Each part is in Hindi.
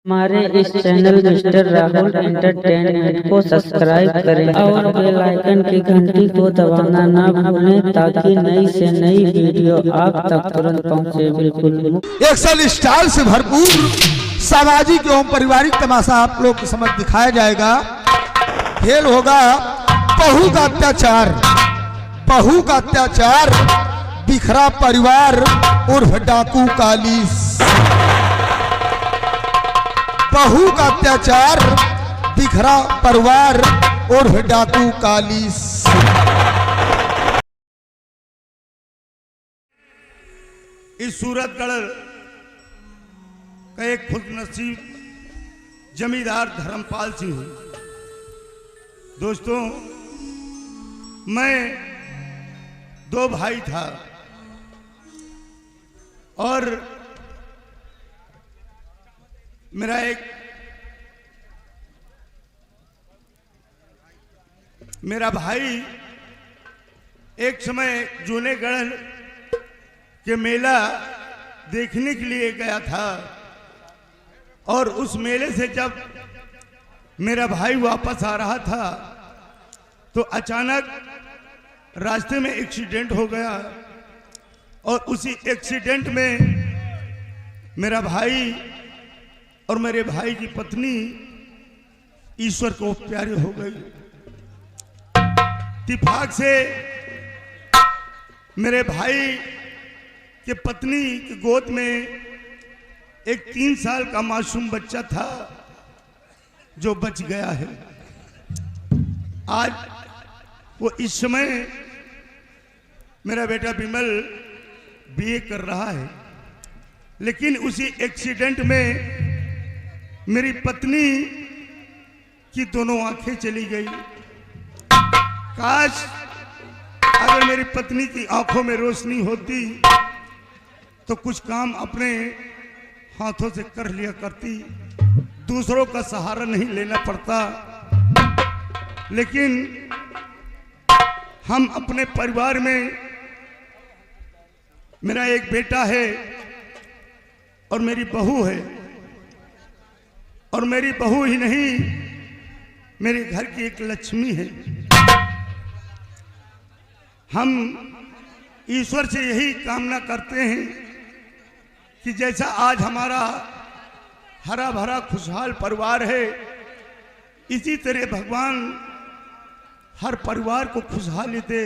हमारे इस चैनल मिस्टर राहुल एंटरटेनमेंट को सब्सक्राइब करें और बेल आइकन की घंटी को दबाना ना भूलें ताकि नई से नई वीडियो आप तक तुरंत पहुंचे। बिल्कुल एक्शन स्टाइल से भरपूर सामाजिक एवं पारिवारिक तमाशा आप लोग के समझ दिखाया जाएगा। खेल होगा बहू का अत्याचार। बहू का अत्याचार बिखरा परिवार उर्फ डाकू कालीस। बहू का अत्याचार बिखरा परिवार उर्फ डाकू कालीस। इस सूरतगढ़ का एक खुशनसीब जमींदार धर्मपाल सिंह हूं। दोस्तों, मैं दो भाई था और मेरा भाई एक समय जूनेगढ़ के मेला देखने के लिए गया था और उस मेले से जब मेरा भाई वापस आ रहा था तो अचानक रास्ते में एक्सीडेंट हो गया और उसी एक्सीडेंट में मेरा भाई और मेरे भाई की पत्नी ईश्वर को प्यारे हो गई। इत्तेफाक से मेरे भाई के पत्नी की गोद में एक 3 साल का मासूम बच्चा था जो बच गया है। आज वो इस समय मेरा बेटा विमल बीए कर रहा है, लेकिन उसी एक्सीडेंट में मेरी पत्नी की दोनों आंखें चली गई। काश अगर मेरी पत्नी की आंखों में रोशनी होती तो कुछ काम अपने हाथों से कर लिया करती, दूसरों का सहारा नहीं लेना पड़ता। लेकिन हम अपने परिवार में, मेरा एक बेटा है और मेरी बहू है, और मेरी बहू ही नहीं मेरे घर की एक लक्ष्मी है। हम ईश्वर से यही कामना करते हैं कि जैसा आज हमारा हरा भरा खुशहाल परिवार है, इसी तरह भगवान हर परिवार को खुशहाली दे।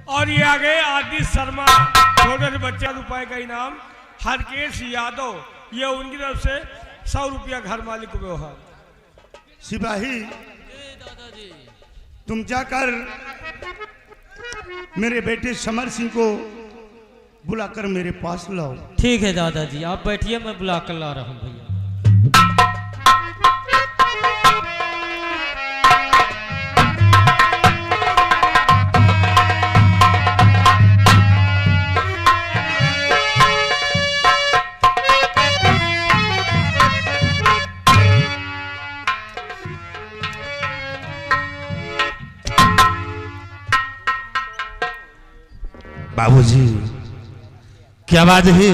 और ये आ गए आदित्य शर्मा, छोटे से बच्चा रुपए का इनाम। हरकेश यादव, ये उनकी तरफ से 100 रुपया घर मालिक को व्यवहार। सिपाही, तुम जाकर मेरे बेटे समर सिंह को बुलाकर मेरे पास लाओ। ठीक है दादाजी, आप बैठिए, मैं बुलाकर ला रहा हूँ भैया। बाबूजी, क्या बात है?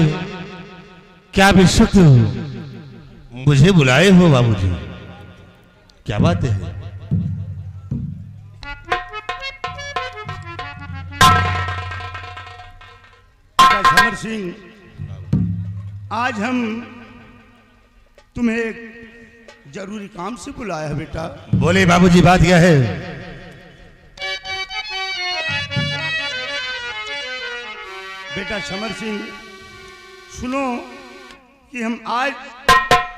क्या बेशक मुझे बुलाए हो बाबूजी? क्या बात है? समर सिंह, आज हम तुम्हें एक जरूरी काम से बुलाया है बेटा। बोले बाबूजी, बात क्या है? बेटा समर सिंह, सुनो कि हम आज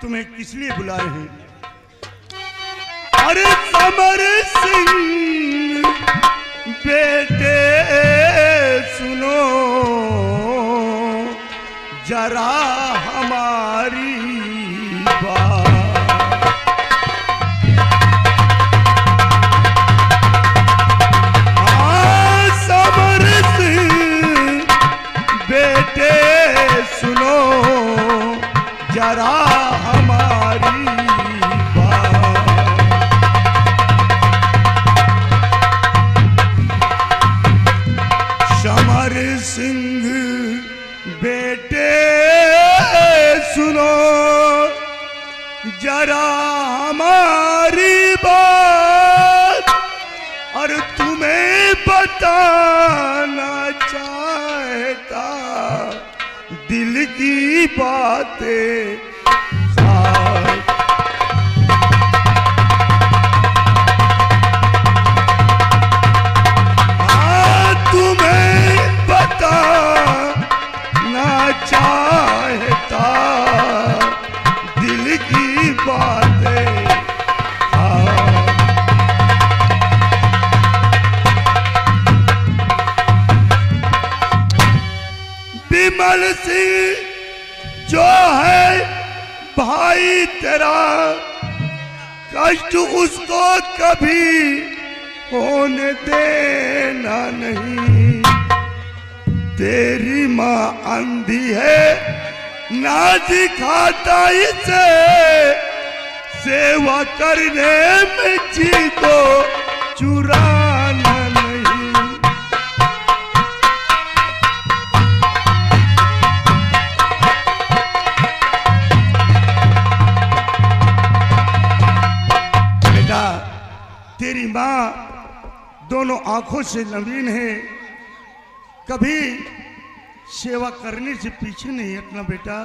तुम्हें किस लिए बुलाए हैं। अरे समर सिंह बेटे सुनो जरा हमारी बात। बेटे सुनो जरा हमारी बात। समर सिंह बेटे सुनो जरा हमारी बात और तुम्हें बताना चाहता दिल की बातें तुम्हें बताना चाहता दिल की बातें विमल सिंह जो है भाई तेरा कष्ट उसको कभी होने देना नहीं। तेरी माँ अंधी है ना दिखाता इसे सेवा करने में जी को चुराना नहीं। बेटा तेरी माँ दोनों आंखों से नवीन है, कभी सेवा करने से पीछे नहीं हटना बेटा।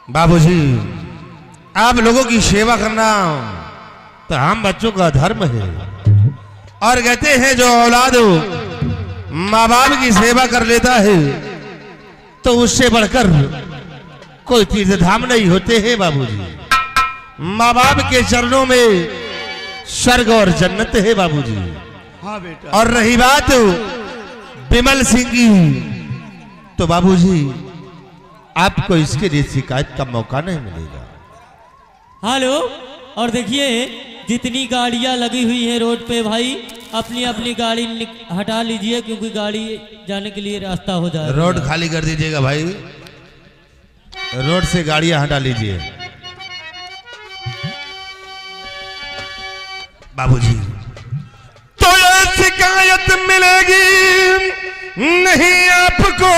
बाबूजी आप लोगों की सेवा करना तो हम बच्चों का धर्म है और कहते हैं जो औलाद माँ बाप की सेवा कर लेता है तो उससे बढ़कर कोई तीर्थ धाम नहीं होते हैं बाबूजी। माँ बाप के चरणों में स्वर्ग और जन्नत है बाबूजी। हाँ बेटा। और रही बात विमल सिंह की तो बाबूजी आपको इसके लिए शिकायत का मौका नहीं मिलेगा। हेलो, और देखिए जितनी गाड़ियां लगी हुई हैं रोड पे भाई अपनी अपनी गाड़ी हटा लीजिए क्योंकि गाड़ी जाने के लिए रास्ता हो जाए। रोड खाली कर दीजिएगा भाई, रोड से गाड़ियां हटा लीजिए। बाबूजी तो ये शिकायत मिलेगी नहीं आपको,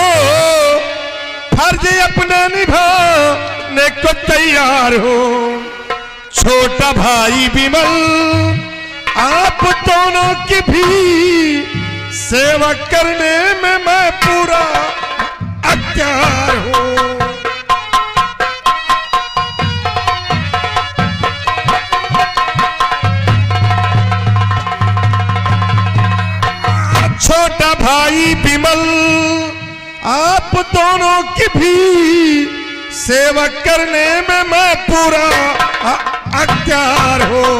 फर्ज अपना निभाने को तैयार हो। छोटा भाई विमल आप दोनों की भी सेवा करने में मैं पूरा अत्यार हूं। छोटा भाई विमल आप दोनों की भी सेवा करने में मैं पूरा अख्तियार हूं।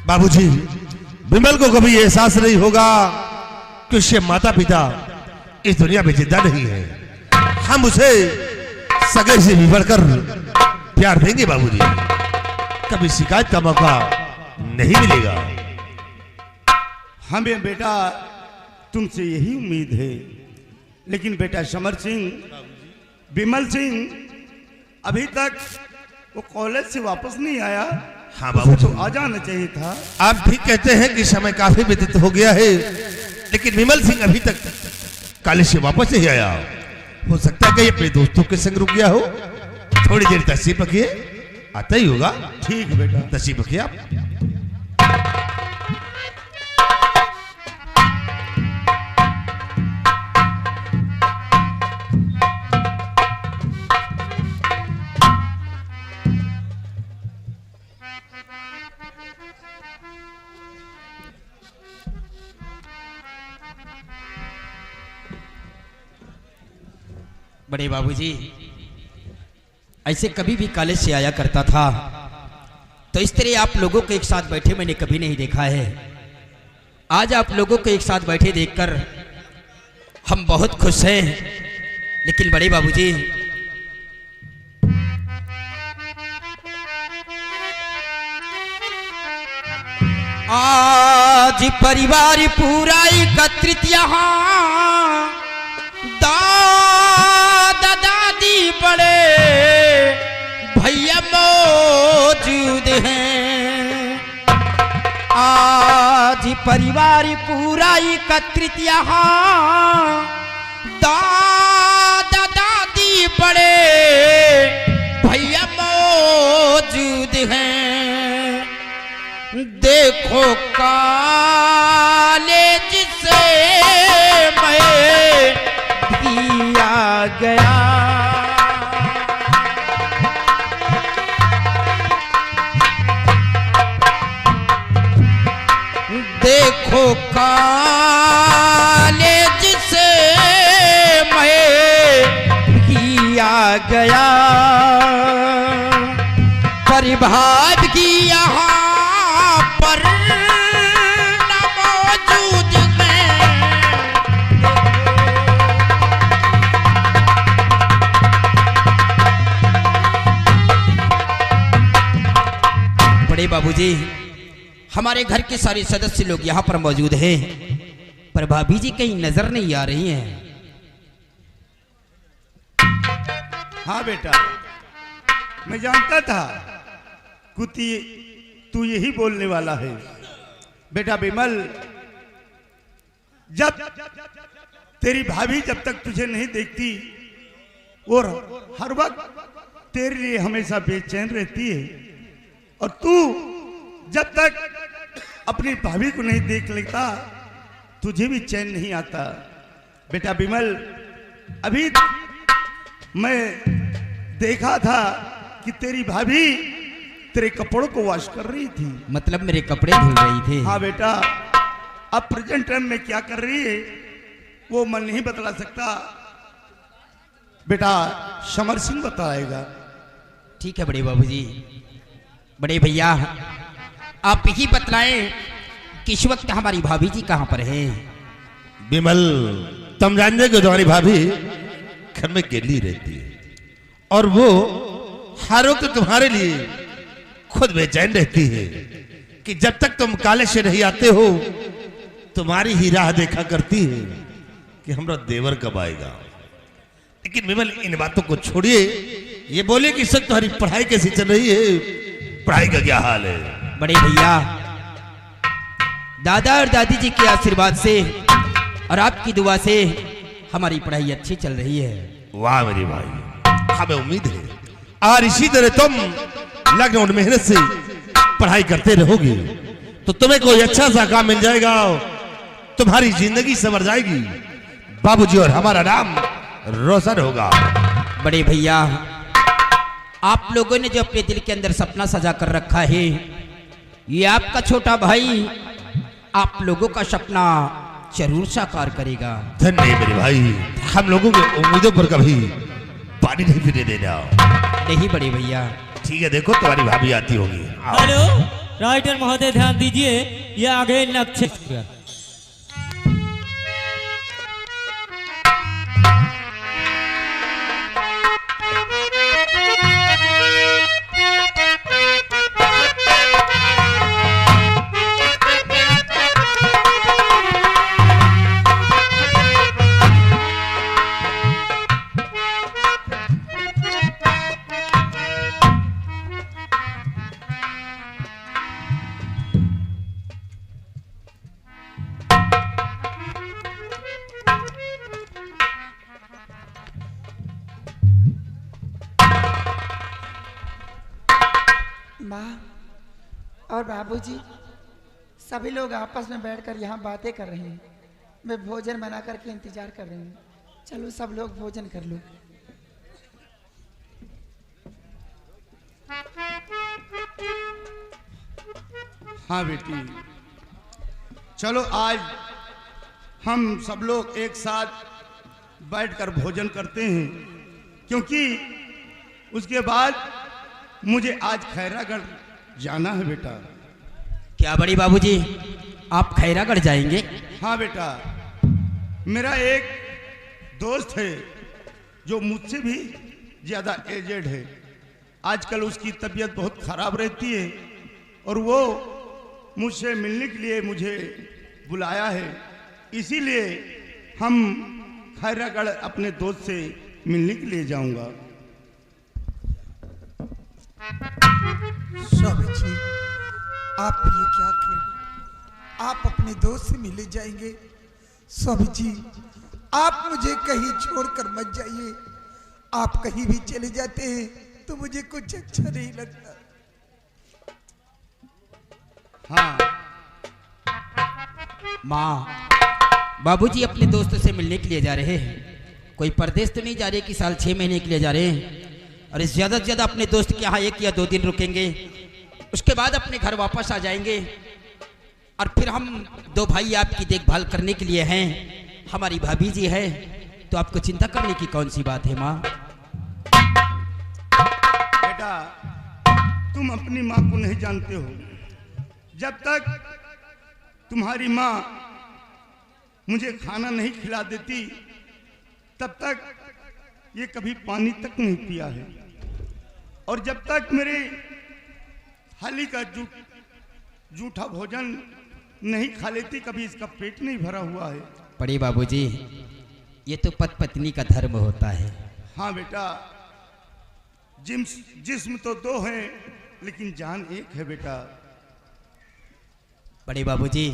बाबूजी विमल को कभी एहसास नहीं होगा कि उसके माता पिता इस दुनिया में जिंदा नहीं है। हम उसे सगे से भी बढ़कर प्यार देंगे बाबूजी, कभी शिकायत का मौका नहीं मिलेगा। हमें बेटा तुमसे यही उम्मीद है, लेकिन बेटा समर सिंह विमल सिंह अभी तक वो कॉलेज से वापस नहीं आया। हाँ बाबू तो आ जाना चाहिए था। आप ठीक कहते हैं कि समय काफी व्यतीत हो गया है, लेकिन विमल सिंह अभी तक कॉलेज से वापस नहीं आया। हो सकता है कि अपने दोस्तों के संग रुक गया हो। थोड़ी देर तशरीफ रखिए, आता ही होगा। ठीक बेटा, तशरीफ रखिए आप। बड़े बाबूजी ऐसे कभी भी कॉलेज से आया करता था तो इस तरह आप लोगों को एक साथ बैठे मैंने कभी नहीं देखा है। आज आप लोगों को एक साथ बैठे देखकर हम बहुत खुश हैं। लेकिन बड़े बाबूजी आज परिवार पूरा एकत्रित यहाँ दादा दादी बड़े भैया मौजूद हैं। आज परिवार पूरा एकत्रित यहाँ, दादा दादी बड़े भैया मौजूद हैं। देखो कॉलेज से मैं भी आ गया। देखो कॉलेज से मैं भी आ गया। परिभाग की यहाँ पर न मौजूद हैं। बड़े बाबूजी, हमारे घर के सारे सदस्य लोग यहाँ पर मौजूद हैं, पर भाभी जी कहीं नजर नहीं आ रही हैं। हाँ बेटा, मैं जानता था कुती तू यही बोलने वाला है। बेटा विमल, जब तेरी भाभी जब तक तुझे नहीं देखती और हर वक्त तेरे लिए हमेशा बेचैन रहती है, और तू जब तक अपनी भाभी को नहीं देख लेता तुझे भी चैन नहीं आता। बेटा विमल, अभी मैं देखा था कि तेरी भाभी तेरे कपड़ों को वॉश कर रही थी। मतलब मेरे कपड़े धुल रही थे? हाँ बेटा, अब प्रेजेंट टाइम में क्या कर रही है वो मैं नहीं बतला सकता, बेटा समर सिंह बताएगा। ठीक है बड़े बाबूजी। बड़े भैया, आप ही बतलाएं कि इस वक्त हमारी भाभी जी कहाँ पर है? विमल, तुम जानते हो तुम्हारी भाभी घर में अकेली रहती है, और वो हर वक्त तुम्हारे लिए खुद बेचैन रहती है कि जब तक तुम कॉलेज से नहीं आते हो तुम्हारी ही राह देखा करती है कि हमारा देवर कब आएगा। लेकिन विमल, इन बातों को छोड़िए, ये बोले कि सर तुम्हारी पढ़ाई कैसी चल रही है, पढ़ाई का क्या हाल है? बड़े भैया, दादा और दादी जी के आशीर्वाद से और आपकी दुआ से हमारी पढ़ाई अच्छी चल रही है। वाह मेरी भाई, हमें उम्मीद है और इसी तरह तुम लगन और मेहनत से पढ़ाई करते रहोगे तो तुम्हें कोई अच्छा सा काम मिल जाएगा, तुम्हारी जिंदगी संवर जाएगी, बाबूजी और हमारा नाम रोशन होगा। बड़े भैया, आप लोगों ने जो अपने दिल के अंदर सपना सजा कर रखा है, ये आपका छोटा भाई आप लोगों का सपना जरूर साकार करेगा। धन्य मेरे भाई, हम लोगों की उम्मीदों पर कभी पानी नहीं फिरने देना। नहीं बड़े भैया। ठीक है, देखो तुम्हारी भाभी आती होगी। हेलो राइटर महोदय, ध्यान दीजिए, ये आगे नक्षत्र। माँ और बाबूजी सभी लोग आपस में बैठकर यहाँ बातें कर रहे हैं। मैं भोजन बना करके इंतजार कर रही हूँ। चलो सब लोग भोजन कर लो। हाँ बेटी, चलो आज हम सब लोग एक साथ बैठकर भोजन करते हैं, क्योंकि उसके बाद मुझे आज खैरागढ़ जाना है बेटा। क्या बड़ी बाबूजी, आप खैरागढ़ जाएंगे? हाँ बेटा, मेरा एक दोस्त है जो मुझसे भी ज़्यादा एजेड है। आजकल उसकी तबीयत बहुत ख़राब रहती है और वो मुझसे मिलने के लिए मुझे बुलाया है। इसीलिए हम खैरागढ़ अपने दोस्त से मिलने के लिए जाऊंगा। स्वामी जी, आप ये क्या कह रहे हैं? आप अपने दोस्त से मिले जाएंगे। स्वामी जी, आप मुझे कहीं छोड़कर मत जाइए। आप कहीं भी चले जाते हैं तो मुझे कुछ अच्छा नहीं लगता। हाँ माँ, बाबूजी अपने दोस्तों से मिलने के लिए जा रहे हैं। कोई परदेश तो नहीं जा रहे कि साल 6 महीने के लिए जा रहे हैं। और इस ज़्यादा से ज़्यादा अपने दोस्त के यहाँ 1 या 2 दिन रुकेंगे, उसके बाद अपने घर वापस आ जाएंगे। और फिर हम 2 भाई आपकी देखभाल करने के लिए हैं। हमारी भाभी जी है, तो आपको चिंता करने की कौन सी बात है माँ। बेटा, तुम अपनी माँ को नहीं जानते हो। जब तक तुम्हारी माँ मुझे खाना नहीं खिला देती, तब तक ये कभी पानी तक नहीं पिया है। और जब तक मेरे थाली का जूठा भोजन नहीं खा लेती, कभी इसका पेट नहीं भरा हुआ है। बड़े बाबूजी, ये तो पति पत्नी का धर्म होता है। हाँ बेटा, जिस्म तो 2 हैं, लेकिन जान एक है बेटा। बड़े बाबूजी,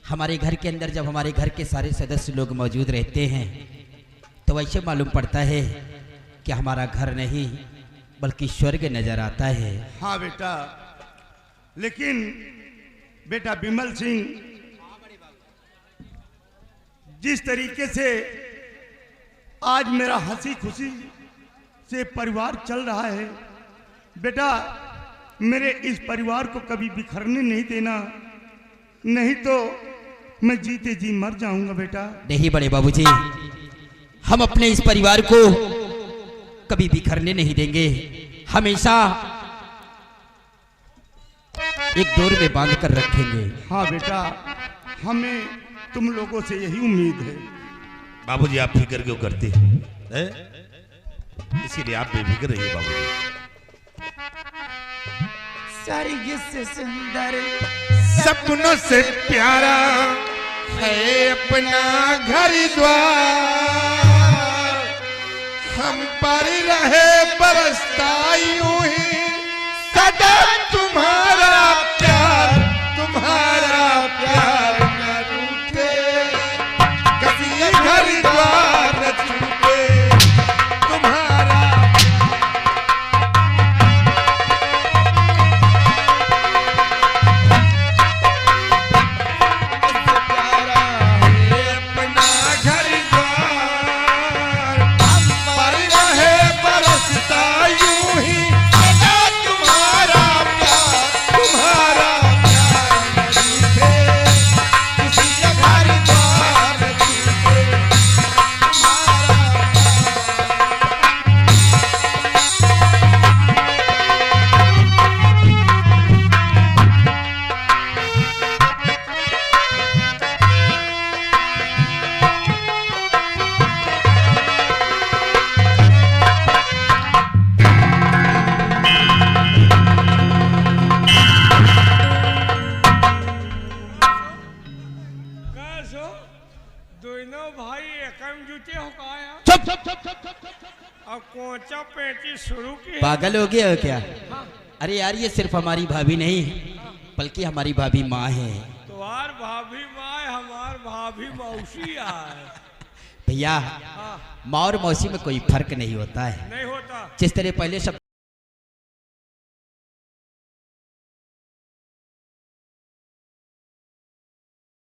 हमारे घर के अंदर जब हमारे घर के सारे सदस्य लोग मौजूद रहते हैं तो वैसे मालूम पड़ता है कि हमारा घर नहीं बल्कि स्वर्ग नजर आता है। हाँ बेटा, लेकिन बेटा विमल सिंह, जिस तरीके से आज मेरा हंसी खुशी से परिवार चल रहा है, बेटा मेरे इस परिवार को कभी बिखरने नहीं देना, नहीं तो मैं जीते जी मर जाऊंगा बेटा। नहीं बड़े बाबूजी, हम अपने इस परिवार को कभी बिखरने नहीं देंगे। हमेशा एक डोर में बांध कर रखेंगे। हाँ बेटा, हमें तुम लोगों से यही उम्मीद है। बाबूजी आप फिक्र क्यों करते हैं? इसीलिए आप बेफिक्र रहिए बाबूजी। स्वर्ग से सुंदर सपनों से प्यारा है अपना घर द्वार, हम पर रहे बरसता यूं ही सदा तुम्हारा प्यार न रूठे, कभी घर द्वार न छूटे तुम्हारा। पागल हो गया हो क्या? अरे यार, ये सिर्फ हमारी भाभी नहीं बल्कि हमारी भाभी माँ है। तुम्हार भाभी माँ, हमार भाभी मौसी आए। भैया, माँ और मौसी में कोई फर्क नहीं होता है। नहीं होता। जिस तरह पहले सब